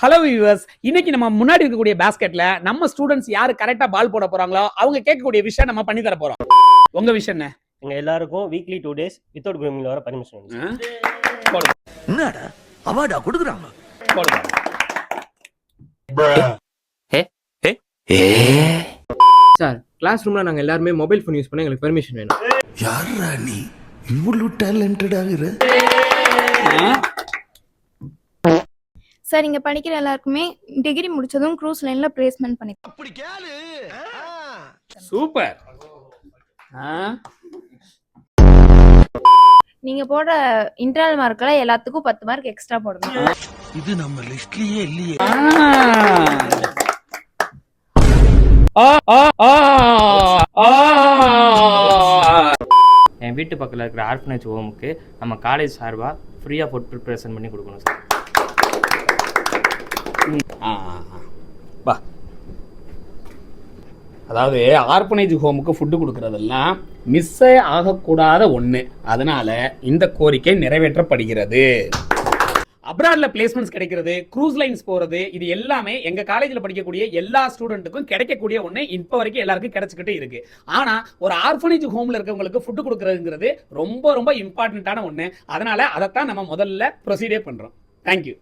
Hello viewers, இன்னைக்கு நம்ம முன்னாடி இருக்கக்கூடிய பாஸ்கெட்ல நம்ம ஸ்டூடெண்ட்ஸ் யாரு கரெக்டா பால் போட போறாங்களோ அவங்க கேட்கக்கூடிய விஷயம் நம்ம பண்ணி தர போறோம். உங்க விஷயம் என்ன? எங்க எல்லாருக்கும் வீக்லி 2 days வித்தவுட் grooming வர பர்மிஷன் போடுங்க. என்னடா அவார்டா கொடுக்குறாங்க? போடுங்க. சார், கிளாஸ் ரூம்ல நாங்க எல்லாரும் மொபைல் ஃபோன் யூஸ் பண்ண எங்களுக்கு பெர்மிஷன் வேணும். யாரா நீ இவ்வளவு டேலண்டட் ஆகுற? சார், இங்க படிக்கிற எல்லாருக்குமே டிகிரி முடிச்சதும் க்ரூஸ் லைன்ல பிளேஸ்மென்ட் பண்ணி. அப்படி கேளு. சூப்பர். நீங்க போடுற இன்டர்னல் மார்க்ல எல்லாத்துக்கும் 10 மார்க் எக்ஸ்ட்ரா போடுங்க. இது நம்ம லிஸ்ட்லயே இல்லையே. என் வீட்டு பக்கத்தில் இருக்கிற ஆர்ஃபனேஜ் ஹோமுக்கு நம்ம காலேஜ் சார்பாக ஃப்ரீயாக ஃபுட் ப்ரிப்பரேஷன் பண்ணி கொடுக்கணும் சார். அதாவது ஆர்பனேஜ் ஹோமுக்கு ஃபுட்டு கொடுக்கறதெல்லாம் மிஸ்ஸே ஆகக்கூடாத ஒன்று. அதனால இந்த கோரிக்கை நிறைவேற்றப்படுகிறது. அப்ராட்ல பிளேஸ்மெண்ட்ஸ் கிடைக்கிறது, க்ரூஸ் லைன்ஸ் போறது, இது எல்லாமே எங்க காலேஜில் படிக்கக்கூடிய எல்லா ஸ்டூடெண்ட்டுக்கும் கிடைக்கக்கூடிய ஒன்று. இப்போ வரைக்கும் எல்லாருக்கும் கிடைச்சிக்கிட்டே இருக்கு. ஆனா ஒரு ஆர்ஃபனேஜ் ஹோம்ல இருக்கவங்களுக்கு ஃபுட்டு கொடுக்கறதுங்கிறது ரொம்ப ரொம்ப இம்பார்ட்டன்டான ஒன்று. அதனால அதைத்தான் நம்ம முதல்ல ப்ரொசீடே பண்றோம். தேங்க்யூ.